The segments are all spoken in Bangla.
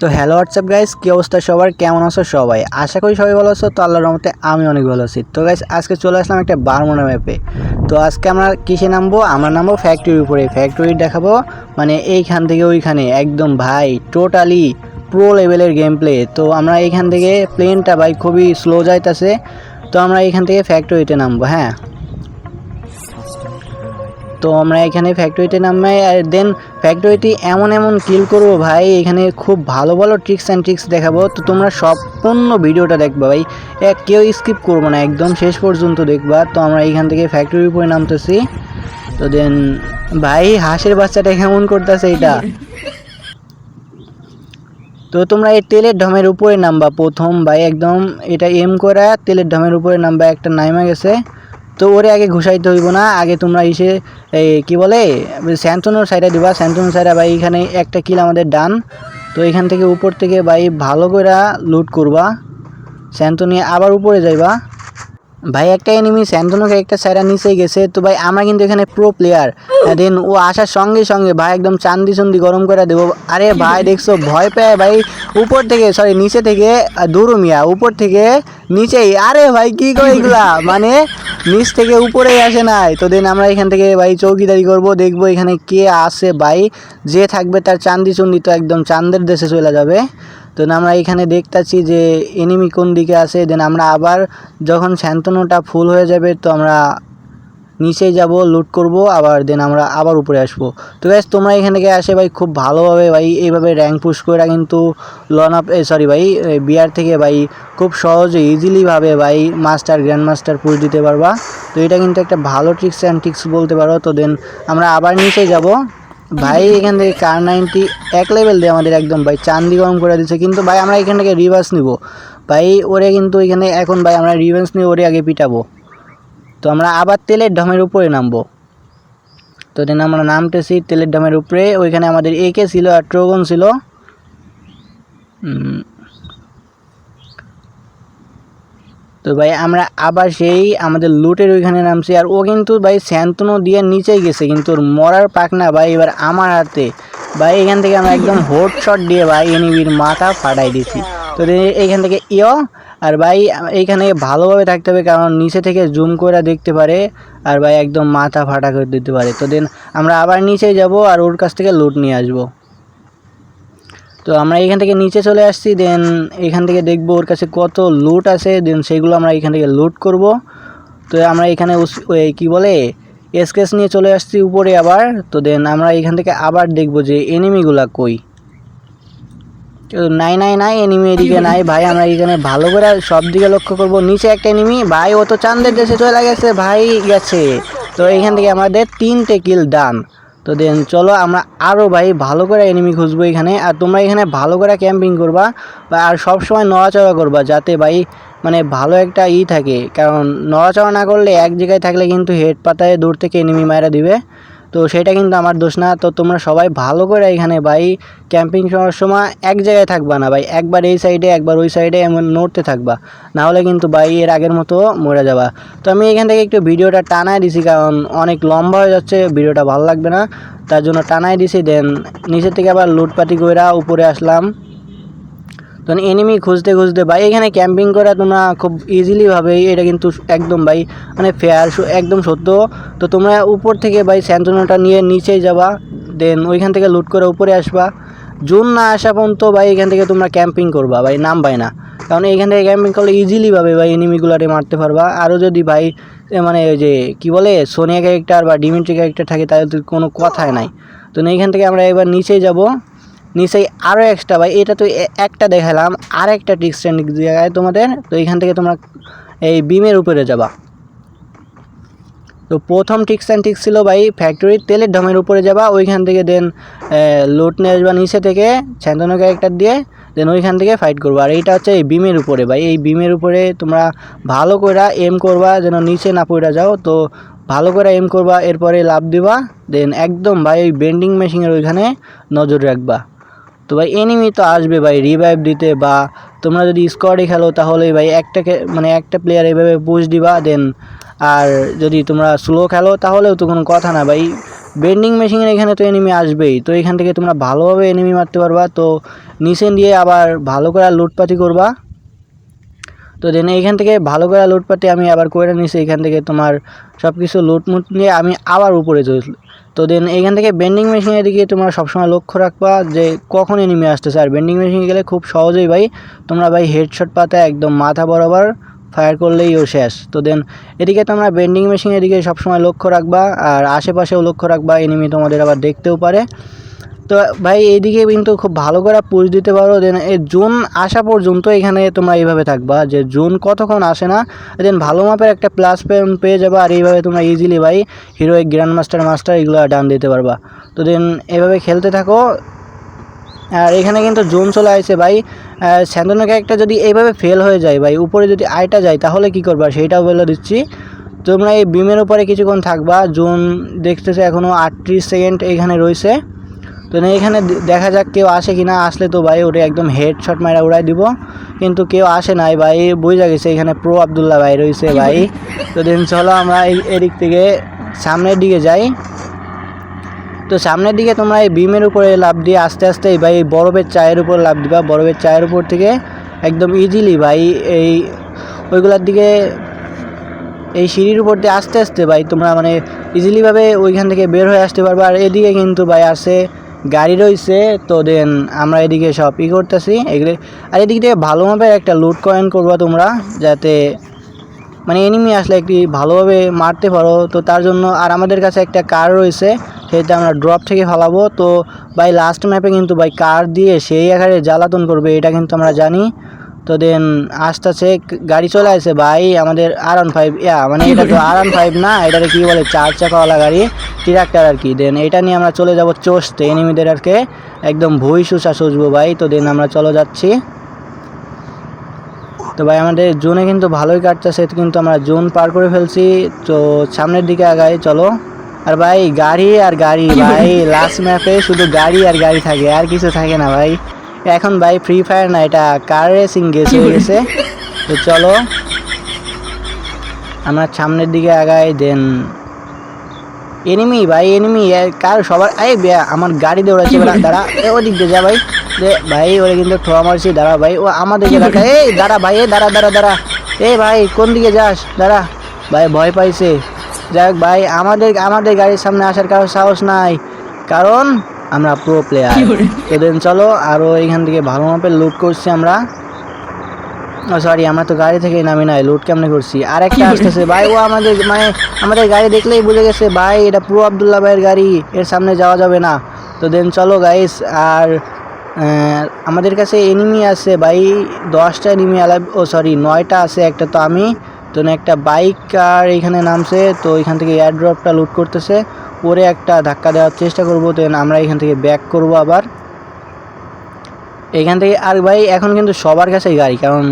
তো হ্যালো হোয়াটসঅ্যাপ গাইস, কী অবস্থা সবার, কেমন আছো সবাই? আশা করি সবাই ভালো আছো। তো আল্লাহর রহমতে আমি অনেক ভালো আছি। তো গাইস আজকে চলে আসলাম একটা বারমুডা ম্যাপে। তো আজকে আমরা কিসে নামবো? আমরা নামবো ফ্যাক্টরির উপরে। ফ্যাক্টরি দেখাবো মানে এইখান থেকে ওইখানে একদম ভাই টোটালি প্রো লেভেলের গেম প্লে। তো আমরা এইখান থেকে প্লেনটা ভাই খুবই স্লো যাইতেছে। তো আমরা এইখান থেকে ফ্যাক্টরিতে নামবো। হ্যাঁ, তো আমরা এখানে ফ্যাক্টরিতে নামবে আর দেন ফ্যাক্টরিতে এমন এমন কিল করবো ভাই, এখানে খুব ভালো ভালো ট্রিক্স অ্যান্ড ট্রিক্স দেখাবো। তো তোমরা সম্পূর্ণ ভিডিওটা দেখবা ভাই, কেউ স্কিপ করবো না, একদম শেষ পর্যন্ত দেখবা। তো আমরা এইখান থেকে ফ্যাক্টরির উপরে নামতেছি। তো দেন ভাই হাঁসের বাচ্চাটা কেমন করতেছে এটা। তো তোমরা এই তেলের ঢমের উপরে নামবা প্রথম ভাই, একদম এটা এম করা তেলের ঢমের উপরে নামবা। একটা নাইমা গেছে, তো ওরে আগে ঘুষাইতে হইব না, আগে তোমরা এসে এই কী বলে স্যান্টনোর সাইডে দিবা। স্যান্টনোর সাইডে ভাই এখানে একটা কিল আমাদের ডান। তো এখান থেকে উপর থেকে ভাই ভালো করে লুট করবা, স্যান্টো নিয়ে আবার উপরে যাইবা। ভাই একটা এনিমি স্যান্টনোকে একটা সাইডা নিচেই গেছে। তো ভাই আমরা কিন্তু এখানে প্রো প্লেয়ার। দেন ও আসার সঙ্গে সঙ্গে ভাই একদম চান্দি চন্দি গরম করে দেবো। আরে ভাই দেখছো ভয় পেয়ে ভাই উপর থেকে, সরি নিচে থেকে দূর মিয়া, উপর থেকে নিচেই। আরে ভাই কি করে এগুলা, মানে নিচ থেকে উপরেই আসে নাই। তো দেন আমরা এখান থেকে ভাই চৌকিদারি করবো, দেখবো এখানে কে আসে ভাই। যে থাকবে তার চান্দি চন্দি তো একদম চাঁদের দেশে চলে যাবে। তো আমরা এখানে দেখতেছি যে এনিমি কোন দিকে আছে। দেন আমরা আবার যখন স্যান্তনোটা ফুল হয়ে যাবে তো আমরা নিচে যাব, লুট করব আবার। দেন আমরা আবার উপরে আসবো। তো গাইস তোমরা এখান থেকে আসে ভাই খুব ভালোভাবে ভাই এইভাবে র্যাঙ্ক পুশ করে কিন্তু ভাই বিআর থেকে ভাই খুব সহজে ইজিলিভাবে ভাই মাস্টার গ্র্যান্ড মাস্টার পুশ দিতে পারবা। তো এটা কিন্তু একটা ভালো ট্রিক্স অ্যান্ড ট্রিক্স বলতে পারো। তো দেন আমরা আবার নিচে যাব ভাই। এখান থেকে কার 90 এক লেভেল দিয়ে আমাদের একদম ভাই চান্দি গরম করে দিচ্ছে। কিন্তু ভাই আমরা এখান থেকে রিভার্স নিব ভাই, ওরে কিন্তু এখানে এখন ভাই আমরা রিভেন্স নিয়ে ওরে আগে পিটাবো। তো আমরা আবার তেলের ঢমের উপরে নামবো। তো দেন আমরা নামতেছি তেলের ঢমের উপরে। ওইখানে আমাদের একে ছিল আর ট্রোগন ছিল। তো ভাই আমরা আবার সেই আমাদের লুটের ওইখানে নামছি। আর ও কিন্তু ভাই স্যান্তনো দিয়ে নিচেই গেছে, কিন্তু ওর মরার পাক না ভাই এবার আমার হাতে। ভাই এখান থেকে আমরা একদম হোড শট দিয়ে ভাই এনিমির মাথা ফাটাই দিছি। তো এইখান থেকে আর ভাই এইখানে ভালোভাবে থাকতে হবে, কারণ নিচে থেকে জুম করে দেখতে পারে আর ভাই একদম মাথা ফাটা করে দিতে পারে। তো দেন আমরা আবার নিচে যাব আর ওর কাছ থেকে লুট নিয়ে আসবো। তো আমরা এখান থেকে নিচে চলে আসছি। দেন এখান থেকে দেখবো ওর কাছে কত লুট আছে, দেন সেগুলো আমরা এখান থেকে লুট করব। তো আমরা এখানে কি বলে এসকেস নিয়ে চলে আসছি উপরে আবার। তো দেন আমরা এখান থেকে আবার দেখবো যে এনিমিগুলা কই। নাই নাই নাই, এনিমি এদিকে নাই ভাই। আমরা এখানে ভালো করে সব দিকে লক্ষ্য করব। নিচে একটা এনিমি ভাই, ও তো চাঁদের দেশে চলে গেছে ভাই, গেছে। তো এখান থেকে আমাদের 3টে কিল ডান। তো দেন চলো আমরা আরও ভাই ভালো করে এনিমি খুঁজবো এখানে। আর তোমরা এখানে ভালো করে ক্যাম্পিং করবা আর সব সময় নড়াচড়া করবা, যাতে ভাই মানে ভালো একটা থাকে। কারণ নড়াচড়া না করলে এক জায়গায় থাকলে কিন্তু হেড পাতায় দূর থেকে এনিমি মারা দিবে। তো সেটা কিন্তু আমার দোষ না। তো তোমরা সবাই ভালো করে এখানে ভাই ক্যাম্পিং করার সময় এক জায়গায় থাকবা না ভাই, একবার এই সাইডে একবার ওই সাইডে এমন নড়তে থাকবা, না হলে কিন্তু ভাই এর আগের মতো মরে যাবা। তো আমি এখান থেকে একটু ভিডিওটা টানায় দিছি, কারণ অনেক লম্বা হয়ে যাচ্ছে, ভিডিওটা ভালো লাগবে না, তার জন্য টানায় দিছি। দেন নিচের থেকে আবার লুটপাটি কইরা উপরে আসলাম। তো এনিমি খুঁজতে খুঁজতে ভাই এখানে ক্যাম্পিং করা তোমরা খুব ইজিলিভাবে, এটা কিন্তু একদম ভাই মানে ফেয়ার একদম সত্য। তো তোমরা উপর থেকে ভাই স্যান্তনোটা নিয়ে নিচে যাবা, দেন ওইখান থেকে লুট করে উপরে আসবা। জুন না আসা পর্যন্ত ভাই এখান থেকে তোমরা ক্যাম্পিং করবা ভাই, নামবাই না। কারণ এইখান থেকে ক্যাম্পিং করলে ইজিলিভাবে ভাই এনিমিগুলারে মারতে পারবা। আরও যদি ভাই মানে ওই যে কী বলে সোনিয়া ক্যারেক্টার বা ডিমিট্রি ক্যারেক্টার থাকে তাহলে তো কোনো কথাই নাই। তো এইখান থেকে আমরা এবার নিচে যাব। নিচেই আরও এক্সট্রা ভাই, এটা তো একটা দেখালাম, আর একটা ট্রিক্স জায়গায় তোমাদের। তো এইখান থেকে তোমরা এই বিমের উপরে যাবা। তো প্রথম ট্রিক্স অ্যান্ড ট্রিক্স ছিল ভাই ফ্যাক্টরির তেলের ঢমের উপরে যাবা, ওইখান থেকে দেন লুট নিয়ে আসবা নিচে থেকে স্যান্তনো ক্যারেক্টার দিয়ে, দেন ওইখান থেকে ফাইট করবা। আর এইটা হচ্ছে এই বিমের উপরে ভাই, এই বিমের উপরে তোমরা ভালো করে এম করবা যেন নিচে না পড়ে যাও। তো ভালো করে এম করবা, এরপরে লাভ দিবা। দেন একদম ভাই ওই বেন্ডিং মেশিনের ওইখানে নজর রাখবা। তো ভাই এনিমি তো আসবে ভাই রিভাইভ দিতে, বা তোমরা যদি স্কোয়াডে খেলো তাহলে ভাই একটা প্লেয়ার এইভাবে পুশ দিবা। দেন আর যদি তোমরা স্লো খেলো তাহলেও তো কোনো কথা না ভাই, বেন্ডিং মেশিনের এখানে তো এনিমি আসবেই, তো এখান থেকে তোমরা ভালোভাবে এনিমি মারতে পারবা। তো নিচে দিয়ে আবার ভালো করে লুটপাতি করবা। তো দেন এইখান থেকে ভালো করে লুটপাতি আমি আবার করে নিছি। এখান থেকে তোমার সব কিছু লুটমুট নিয়ে আমি আবার উপরে চলি। তো দেন এইখান থেকে বেন্ডিং মেশিনের দিকে তোমরা সবসময় লক্ষ্য রাখবা যে কখন এনিমি আসতেছে। আর বেন্ডিং মেশিনে গেলে খুব সহজেই ভাই তোমরা ভাই হেডশট পাতা একদম মাথা বরাবর ফায়ার করলেই ও শেষ। তো দেন এদিকে তোমরা বেন্ডিং মেশিনের দিকে সবসময় লক্ষ্য রাখবা, আর আশেপাশেও লক্ষ্য রাখবা, এনিমি তোমাদের আবার দেখতেও পারে। তো ভাই এইদিকে কিন্তু খুব ভালো করে পুশ দিতে পারো। দেন এই জোন আসা পর্যন্ত এখানে তোমরা এইভাবে থাকবা, যে জোন কতক্ষণ আসে না দেন ভালো মাপের একটা প্লাস পেয়ে যাবা। আর এইভাবে তোমরা ইজিলি ভাই হিরোইক গ্র্যান্ড মাস্টার এগুলো ডান দিতে পারবা। তো দেন এভাবে খেলতে থাকো। আর এখানে কিন্তু জোন চলে আসছে ভাই। স্যান্ডনের একটা যদি এইভাবে ফেল হয়ে যায় ভাই, উপরে যদি আইটা যায় তাহলে কি করবা সেইটাও বলে দিচ্ছি। তোমরা এই বিমের উপরে কিছুক্ষণ থাকবা। জোন দেখতেছে এখনও 38 সেকেন্ড এখানে রয়েছে। তো এখানে দেখা যাক কেউ আসে কি না। আসলে তো ভাই ওটা একদম হেডশট মারা উড়াই দিব, কিন্তু কেউ আসে নাই ভাই, বুঝা গেছে এখানে প্রো আবদুল্লাহ ভাই রয়েছে ভাই। তো দেন চলো আমরা এদিক থেকে সামনের দিকে যাই। তো সামনের দিকে তোমরা এই বিমের উপরে লাফ দিয়ে আস্তে আস্তে ভাই বরফের চায়ের উপর লাফ দিবা। বরফের চায়ের উপর থেকে একদম ইজিলি ভাই এই ওইগুলোর দিকে এই সিঁড়ির উপর দিয়ে আস্তে আস্তে ভাই তোমরা মানে ইজিলিভাবে ওইখান থেকে বের হয়ে আসতে পারবে। আর এদিকে কিন্তু ভাই আসে গাড়ি রয়েছে। তো দেন আমরা এদিকে সব করতেছি এগুলো। আর এদিক থেকে ভালোভাবে একটা লুট কয়েন করবা তোমরা, যাতে মানে এনিমি আসলে একটি ভালোভাবে মারতে পারো। তো তার জন্য আর আমাদের কাছে একটা কার রয়েছে, সেটা আমরা ড্রপ থেকে ফালাবো। তো ভাই লাস্ট ম্যাপে কিন্তু ভাই কার দিয়ে সেই আকারে জ্বালাতন করবে, এটা কিন্তু আমরা জানি। তো দেন আস্তে আস্তে গাড়ি চলে আসে ভাই আমাদের R15, মানে এটা তো R15 না, এটাকে কী বলে 4 চাকাওয়ালা গাড়ি, ট্রাক্টর আর কি। দেন এটা নিয়ে আমরা চলে যাব চষতে এনিমিদের আরকে একদম ভুই সুসা সজবো ভাই। তো দেন আমরা চলে যাচ্ছি। তো ভাই আমাদের জোনে কিন্তু ভালোই কাটতেছে, কিন্তু আমরা জোন পার করে ফেলছি। তো সামনের দিকে আগাই চলো। আর ভাই গাড়ি আর গাড়ি ভাই, লাস্ট ম্যাপে শুধু গাড়ি আর গাড়ি থাকে, আর কিছু থাকে না ভাই। এখন ভাই ফ্রি ফায়ার না, এটা কার রেসিং গেস হয়ে গেছে। তো চলো আমরা সামনের দিকে আগাই। দেন এনিমি ভাই এনিমি কার সবার আমার গাড়ি দৌড়াচ্ছে দাঁড়া, ওই দিক দিয়ে যা ভাই। ভাই ওরা কিন্তু ঠোয়া মারছি, দাঁড়া ভাই ও আমাদের এলাকা। এই দাঁড়া ভাই, দাঁড়া দাঁড়া দাঁড়া, এই ভাই কোন দিকে যাস, দাঁড়া ভাই ভয় পাইছে। যাই হোক ভাই আমাদের গাড়ির সামনে আসার কারো সাহস নাই, কারণ আমরা প্রো প্লেয়ার। তো দেন চলো আরও এইখান থেকে ভালো মাপের লুট করছি আমরা। সরি আমরা তো গাড়ি থেকে নামি নাই, লুট কেমনে করছি। আর একটা আসতেছে ভাই, ও আমাদের গাড়ি দেখলেই বুঝে গেছে ভাই এটা প্রো আবদুল্লাহ ভাইয়ের গাড়ি, এর সামনে যাওয়া যাবে না। তো দেন চলো গাইস। আর আমাদের কাছে এনিমি আছে ভাই 10টা এনিমি সরি 9টা আছে, একটা তো আমি। তো একটা বাইক আর এখানে নামছে, তো এখান থেকে এয়ারড্রপটা লুট করতেছে, পরে একটা ধাক্কা দেওয়ার চেষ্টা করবো। তো আমরা এখান থেকে ব্যাক করব আবার এখান থেকে। আর ভাই এখন কিন্তু সবার কাছেই গাড়ি, কারণ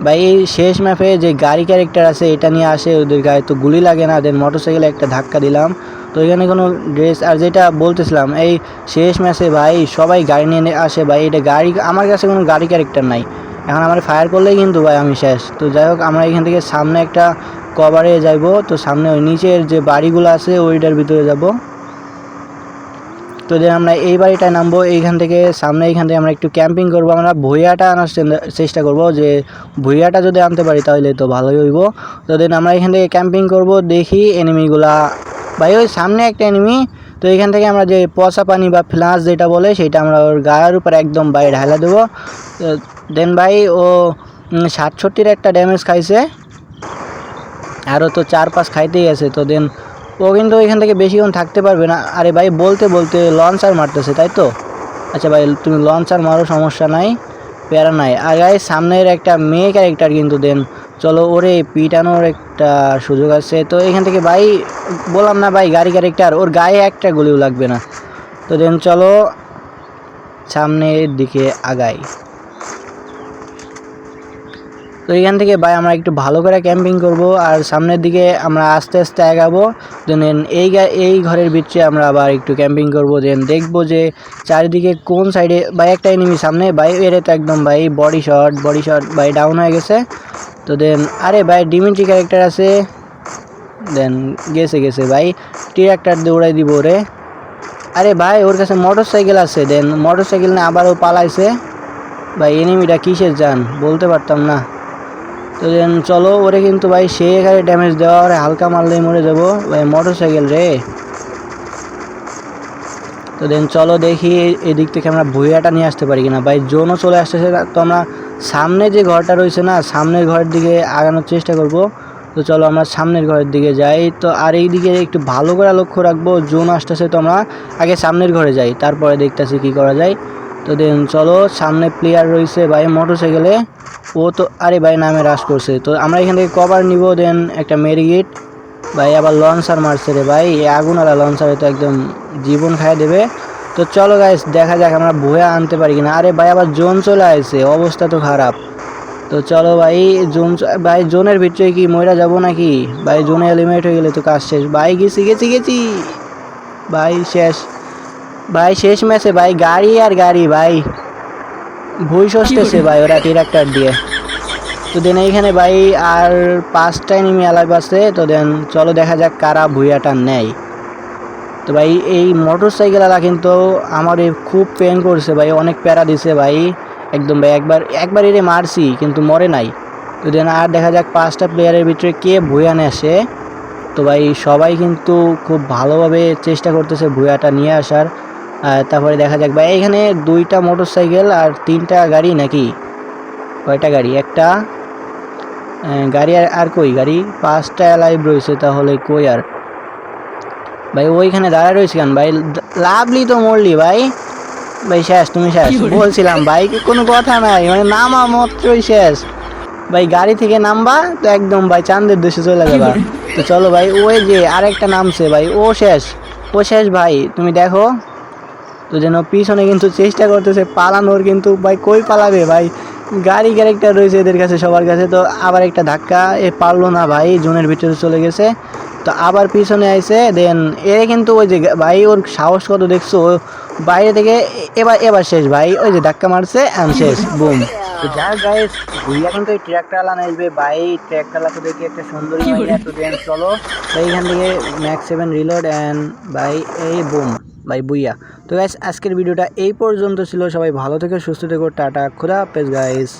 ভাই এই শেষ ম্যাপে যে গাড়ি ক্যারেক্টার আছে এটা নিয়ে আসে, ওদের গায়ে তো গুলি লাগে না। দেন মোটরসাইকেলে একটা ধাক্কা দিলাম, তো এখানে কোনো ড্রেস। আর যেটা বলতেছিলাম এই শেষ ম্যাচে ভাই সবাই গাড়ি নিয়ে আসে ভাই, এটা গাড়ি আমার কাছে কোনো গাড়ি ক্যারেক্টার নাই, এখন আমার ফায়ার করলেই কিন্তু ভাই আমি শেষ। তো যাই হোক আমরা এখান থেকে সামনে একটা কভারে যাইব। তো সামনে ওই নিচের যে বাড়িগুলো আছে ওইটার ভিতরে যাব। তো দেন আমরা এই বাড়িটায় নামবো এইখান থেকে সামনে। এইখান থেকে আমরা একটু ক্যাম্পিং করবো, আমরা ভুইয়াটা আনার চেষ্টা করব, যে ভুইয়াটা যদি আনতে পারি তাহলে তো ভালোই হইব। তো দেন আমরা এখান থেকে ক্যাম্পিং করব, দেখি এনিমিগুলা ভাই ওই সামনে একটা এনিমি। তো এখান থেকে আমরা যে পচা পানি বা ফ্লাশ যেটা বলে সেটা আমরা ওর গায়ের উপর একদম ভাই ঢালা দেবো। দেন ভাই ও 67 একটা ড্যামেজ খাইছে, আরও তো 4-5 খাইতেই আছে। তো দেন ও কিন্তু এখান থেকে বেশিক্ষণ থাকতে পারবে না। আরে ভাই বলতে বলতে লঞ্চার মারতেছে, তাই তো? আচ্ছা ভাই তুমি লঞ্চার মারো, সমস্যা নাই, প্যারা নাই। আর গাই সামনের একটা মেয়ে ক্যারেক্টার কিন্তু, দেন চলো ওরে পিটানোর একটা সুযোগ আছে। তো এখান থেকে ভাই বললাম না ভাই গাড়ি ক্যারেক্টার, ওর গায়ে একটা গুলিও লাগবে না। তো দেন চলো সামনের দিকে আগাই। তো এখান থেকে ভাই আমরা একটু ভালো করে ক্যাম্পিং করব, আর সামনের দিকে আমরা আস্তে আস্তে আগাবো। দেন এই ঘরের ভিতরে আমরা আবার একটু ক্যাম্পিং করব। দেন দেখবো যে চারিদিকে কোন সাইডে ভাই একটা এনিমি সামনে ভাই, এর তো একদম ভাই বডি শট ভাই ডাউন হয়ে গেছে। তো দেন আরে ভাই ডিমিট্রি ক্যারেক্টার আছে, দেন গেছে গেছে ভাই, ট্রাক্টর দিয়ে উড়াই দিব রে। আরে ভাই ওর কাছে মোটর সাইকেল আছে, দেন মোটর সাইকেল নিয়ে আবারও পালাইছে ভাই। এনিমিটা কিসের যান বলতে পারতাম না। তো দেন চলো, ওরে কিন্তু ভাই সে এখানে ড্যামেজ দেওয়া, ওরে হালকা মারলেই মরে যাবো ভাই, মোটর সাইকেল রে। তো দেন চলো দেখি এদিক থেকে আমরা ভুইয়াটা নিয়ে আসতে পারি কিনা ভাই। জোনও চলে আসতেছে, তো আমরা সামনে যে ঘরটা রয়েছে না, সামনের ঘরের দিকে আগানোর চেষ্টা করব। তো চলো আমরা সামনের ঘরের দিকে যাই। তো আর এই দিকে একটু ভালো করে লক্ষ্য রাখবো, জোন আসতেছে, তো আমরা আগে সামনের ঘরে যাই, তারপরে দেখতেছি কি করা যায়। তো দেন চলো, সামনে প্লেয়ার রয়েছে ভাই মোটর সাইকেলে, ও তো আরে ভাই নামে রাশ করছে। তো আমরা এখান থেকে কভার নিব, দেন একটা মেরিগেট ভাই, আবার লঞ্চার মারছে রে ভাই, এই আগুনওয়ালা লঞ্চারে তো একদম জীবন খাইয়ে দেবে। তো চলো গাইস দেখা যাক আমরা ভুয়া আনতে পারি কিনা। আরে ভাই আবার জোন চলে আসছে, অবস্থা তো খারাপ। তো চলো ভাই ভাই জোনের ভিতরে কি মইরা যাব নাকি ভাই? জোনে এলিমিনেট হয়ে গেলে তো কাজ শেষ ভাই। গেছি গেছি গেছি ভাই, শেষ ভাই, শেষ ম্যাচে ভাই গাড়ি আর গাড়ি ভাই, ভুই সস্তেছে ভাই ওরা ট্রাক্টর দিয়ে। তো দেন এইখানে ভাই আর 5টা এনিমি অ্যালাইভ আছে। তো দেন চলো দেখা যাক কারা ভুইয়াটা নেয়। তো ভাই এই মোটর সাইকেলওয়ালা কিন্তু আমার খুব পেন করছে ভাই, অনেক প্যারা দিছে ভাই একদম ভাই। একবার এরে মারছি কিন্তু মরে নাই। তো দেন আর দেখা যাক 5টা প্লেয়ারের ভিতরে কে ভুয়া নেসে। তো ভাই সবাই কিন্তু খুব ভালোভাবে চেষ্টা করতেছে ভুয়াটা নিয়ে আসার। তারপরে দেখা যাক ভাই, এখানে 2টা মোটর সাইকেল আর 3টা গাড়ি নাকি, কয়টা গাড়ি, একটা গাড়ি আর কই গাড়ি, 5টা লাইভ রয়েছে, তাহলে কই আর ভাই ওইখানে দাঁড়ায় রয়েছে কেন ভাই? লাভলি তো মরলি ভাই, ভাই শেষ, তুমি শেষ বলছিলাম ভাই, কোনো কথা নাই, মানে নামা মাত্রই শেষ ভাই। গাড়ি থেকে নামবা তো একদম ভাই চাঁদের দেশে চলে যাবা। তো চলো ভাই, ওই যে আরেকটা নামছে ভাই, ও শেষ, ও শেষ ভাই, তুমি দেখো। তো যেন পিছনে কিন্তু চেষ্টা করতেছে পালানোর, কিন্তু ভাই কই পালাবে ভাই, গাড়ি ক্যারেক্টার রয়েছে এদের কাছে সবার কাছে। তো আবার একটা ধাক্কা, এ পারলো না ভাই, জোনের ভিতরে চলে গেছে। তো আবার পিছনে আইছে, দেন এ কিন্তু ওই যে ভাই ওর সাহস কত দেখছো, বাইরে থেকে এবার শেষ ভাই, ওই যে ধাক্কা মারছে এন্ড শেষ, বুম। তো যা গাইস, ভুইয়া কিন্তু এই ট্র্যাক্টরওয়ালা আসবে ভাই, ট্র্যাক্টরওয়ালা তো দেখি একটা সুন্দরী মাইয়া। তো দেন চলো ভাই এখান থেকে ম্যাক্স 7 রিলোড অ্যান্ড ভাই এই বুম ভাই বুইয়া। তো গাইস আজকের ভিডিওটা এই পর্যন্ত ছিল, সবাই ভালো থেকে সুস্থ থেকো, টাটা, খোদা হাফেজ গাইস।